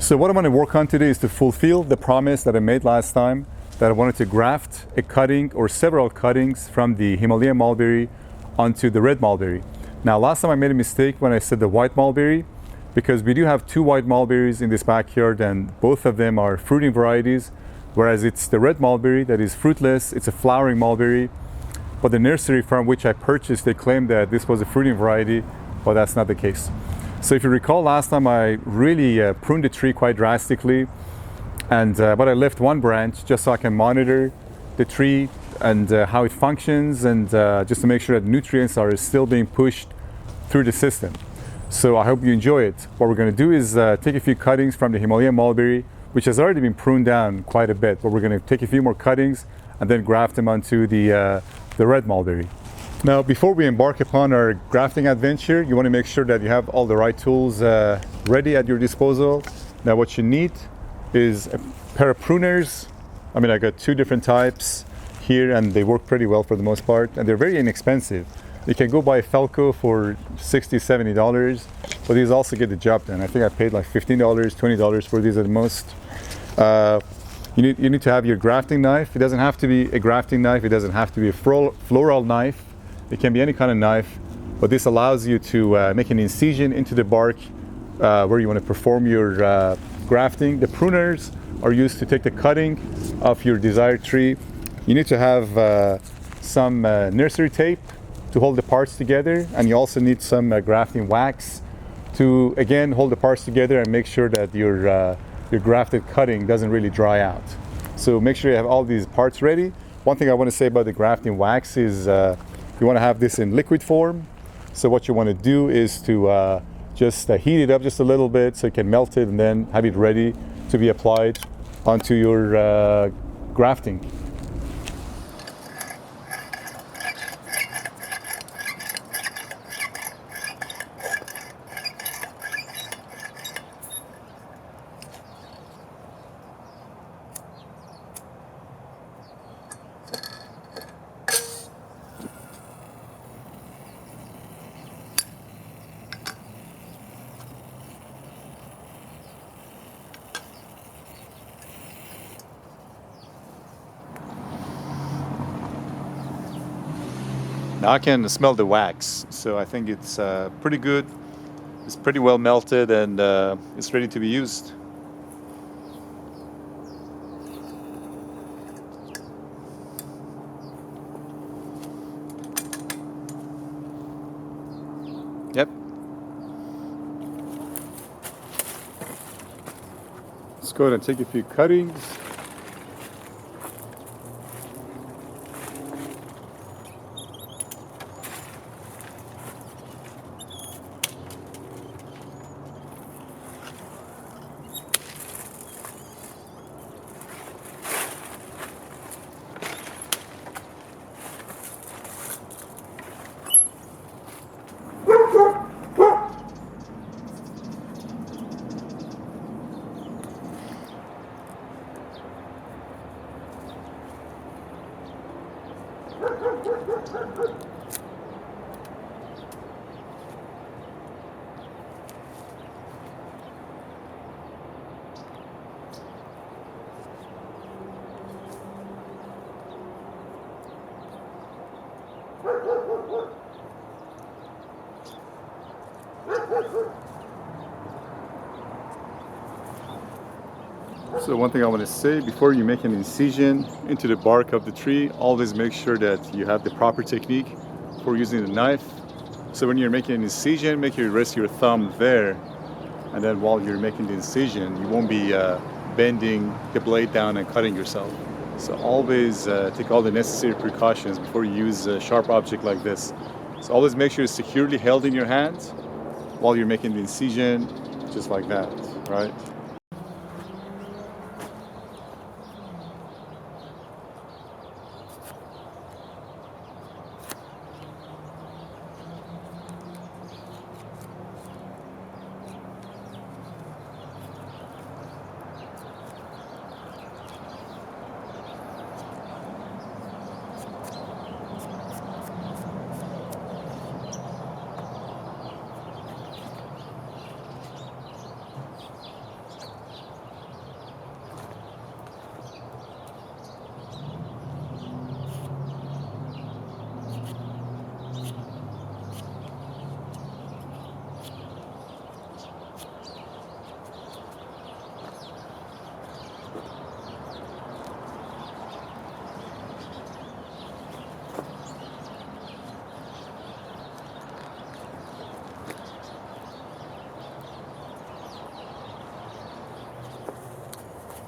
So what I'm going to work on today is to fulfill the promise that I made last time, that I wanted to graft a cutting or several cuttings from the Himalayan mulberry onto the red mulberry. Now last time I made a mistake when I said the white mulberry, because we do have two white mulberries in this backyard and both of them are fruiting varieties, whereas it's the red mulberry that is fruitless. It's a flowering mulberry, but the nursery from which I purchased, they claimed that this was a fruiting variety, but that's not the case. So if you recall last time I really pruned the tree quite drastically, and but I left one branch just so I can monitor the tree and how it functions, and just to make sure that nutrients are still being pushed through the system. So I hope you enjoy it. What we're going to do is take a few cuttings from the Himalayan mulberry, which has already been pruned down quite a bit, but we're going to take a few more cuttings and then graft them onto the red mulberry. Now, before we embark upon our grafting adventure, you want to make sure that you have all the right tools ready at your disposal. Now, what you need is a pair of pruners. I mean, I got two different types here, and they work pretty well for the most part, and they're very inexpensive. You can go buy a Felco for $60, $70, but these also get the job done. I think I paid like $15, $20 for these at the most. You need to have your grafting knife. It doesn't have to be a grafting knife. It doesn't have to be a floral knife. It can be any kind of knife, but this allows you to make an incision into the bark where you want to perform your grafting. The pruners are used to take the cutting of your desired tree. You need to have some nursery tape to hold the parts together, and you also need some grafting wax to again hold the parts together and make sure that your grafted cutting doesn't really dry out. So make sure you have all these parts ready. One thing I want to say about the grafting wax is you want to have this in liquid form. So what you want to do is to just heat it up just a little bit so you can melt it and then have it ready to be applied onto your grafting. Now I can smell the wax, so I think it's pretty good. It's pretty well melted, and it's ready to be used. Yep. Let's go ahead and take a few cuttings. So one thing I want to say, before you make an incision into the bark of the tree, always make sure that you have the proper technique for using the knife. So when you're making an incision, make sure you rest your thumb there, and then while you're making the incision, you won't be bending the blade down and cutting yourself. So always take all the necessary precautions before you use a sharp object like this. So always make sure it's securely held in your hands while you're making the incision, just like that, right?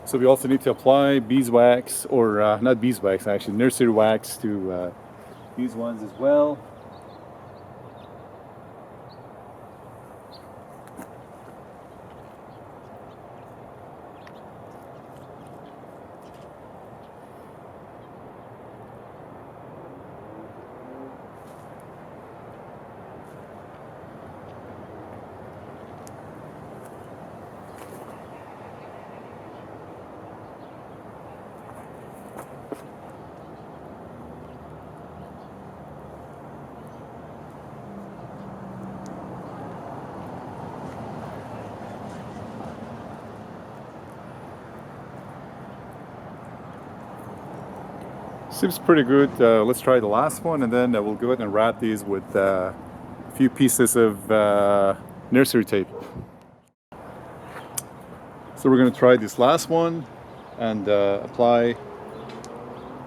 So we also need to apply beeswax, or not beeswax actually, nursery wax to these ones as well. Seems pretty good. Let's try the last one, and then we'll go ahead and wrap these with a few pieces of nursery tape. So we're going to try this last one and apply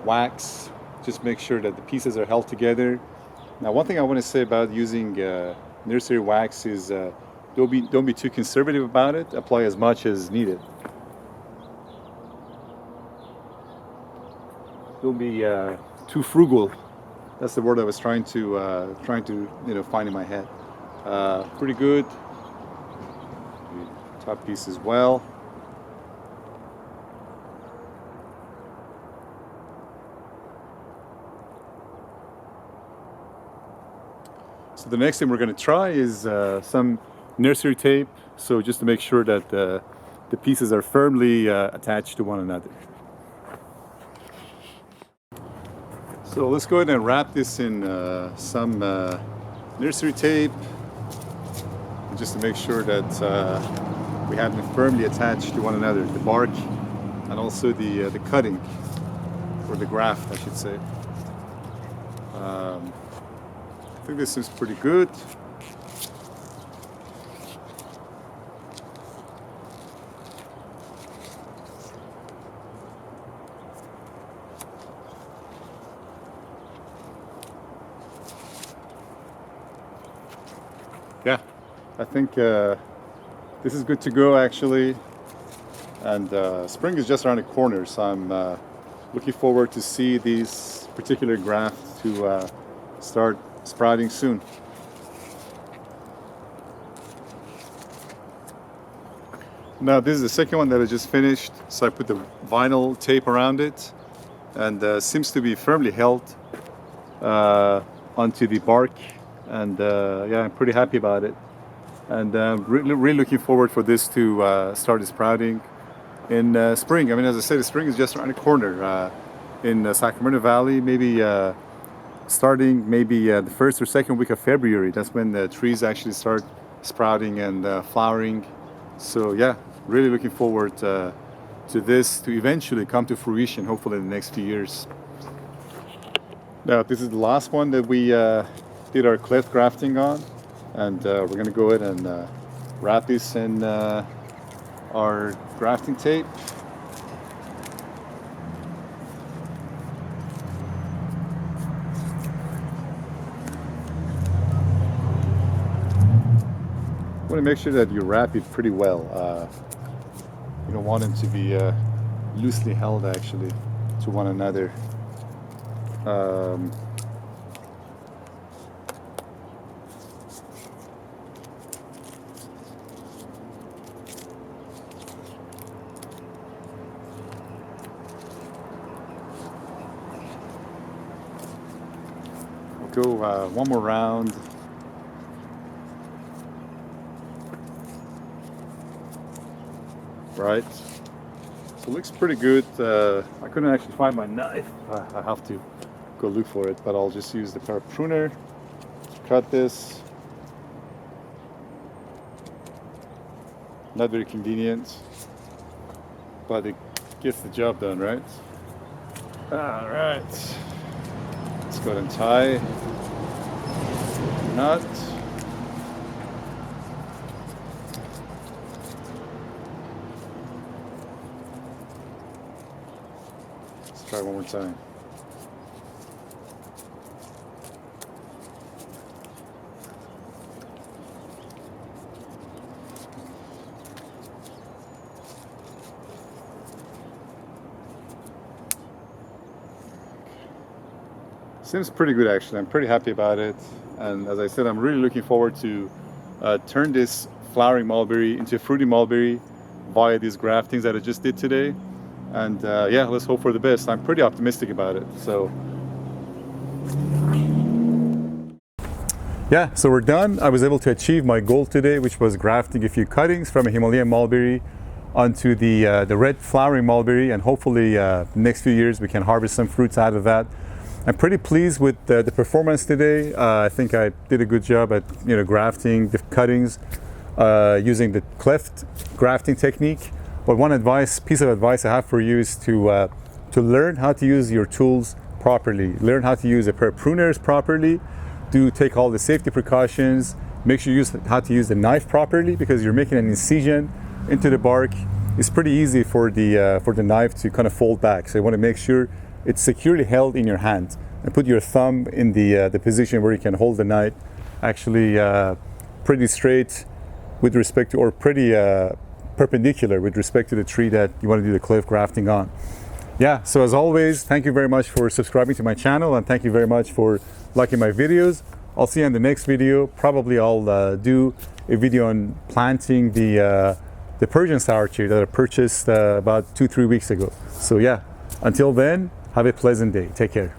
wax. Just make sure that the pieces are held together. Now, one thing I want to say about using nursery wax is don't be too conservative about it. Apply as much as needed. Don't be too frugal. That's the word I was trying to find in my head. Pretty good. Top piece as well. So the next thing we're going to try is some nursery tape. So just to make sure that the pieces are firmly attached to one another. So let's go ahead and wrap this in some nursery tape, just to make sure that we have them firmly attached to one another, the bark and also the cutting, or the graft I should say. I think this is pretty good. Yeah, I think this is good to go actually, and spring is just around the corner, so I'm looking forward to see these particular grafts to start sprouting soon. Now this is the second one that I just finished, so I put the vinyl tape around it, and seems to be firmly held onto the bark. And yeah, I'm pretty happy about it, and really looking forward for this to start sprouting in spring. I mean, as I said, the spring is just around the corner in Sacramento Valley. Maybe starting the first or second week of February. That's when the trees actually start sprouting and flowering. So yeah, really looking forward to this to eventually come to fruition, hopefully in the next few years. Now this is the last one that we did our cleft grafting on, and we're going to go ahead and wrap this in our grafting tape. You want to make sure that you wrap it pretty well. You don't want them to be loosely held actually to one another. Go one more round. Right, so it looks pretty good. I couldn't actually find my knife. I have to go look for it, but I'll just use the pruner to cut this. Not very convenient, but it gets the job done, right? All right. Let's go ahead and tie the nut. Let's try one more time. Seems pretty good actually. I'm pretty happy about it. And as I said, I'm really looking forward to turn this flowering mulberry into a fruity mulberry via these graftings that I just did today. And yeah, let's hope for the best. I'm pretty optimistic about it. So yeah, so we're done. I was able to achieve my goal today, which was grafting a few cuttings from a Himalayan mulberry onto the red flowering mulberry, and hopefully next few years we can harvest some fruits out of that. I'm pretty pleased with the performance today. I think I did a good job at grafting the cuttings using the cleft grafting technique. But one piece of advice I have for you is to learn how to use your tools properly. Learn how to use a pair of pruners properly. Do take all the safety precautions. Make sure you use how to use the knife properly, because you're making an incision into the bark. It's pretty easy for the knife to kind of fold back. So you want to make sure it's securely held in your hand, and put your thumb in the position where you can hold the knife actually pretty straight with respect to, or pretty perpendicular with respect to the tree that you want to do the cleft grafting on. Yeah, so as always, thank you very much for subscribing to my channel, and thank you very much for liking my videos. I'll see you in the next video. Probably I'll do a video on planting the Persian sour cherry that I purchased about 2-3 weeks ago. So yeah, until then, have a pleasant day. Take care.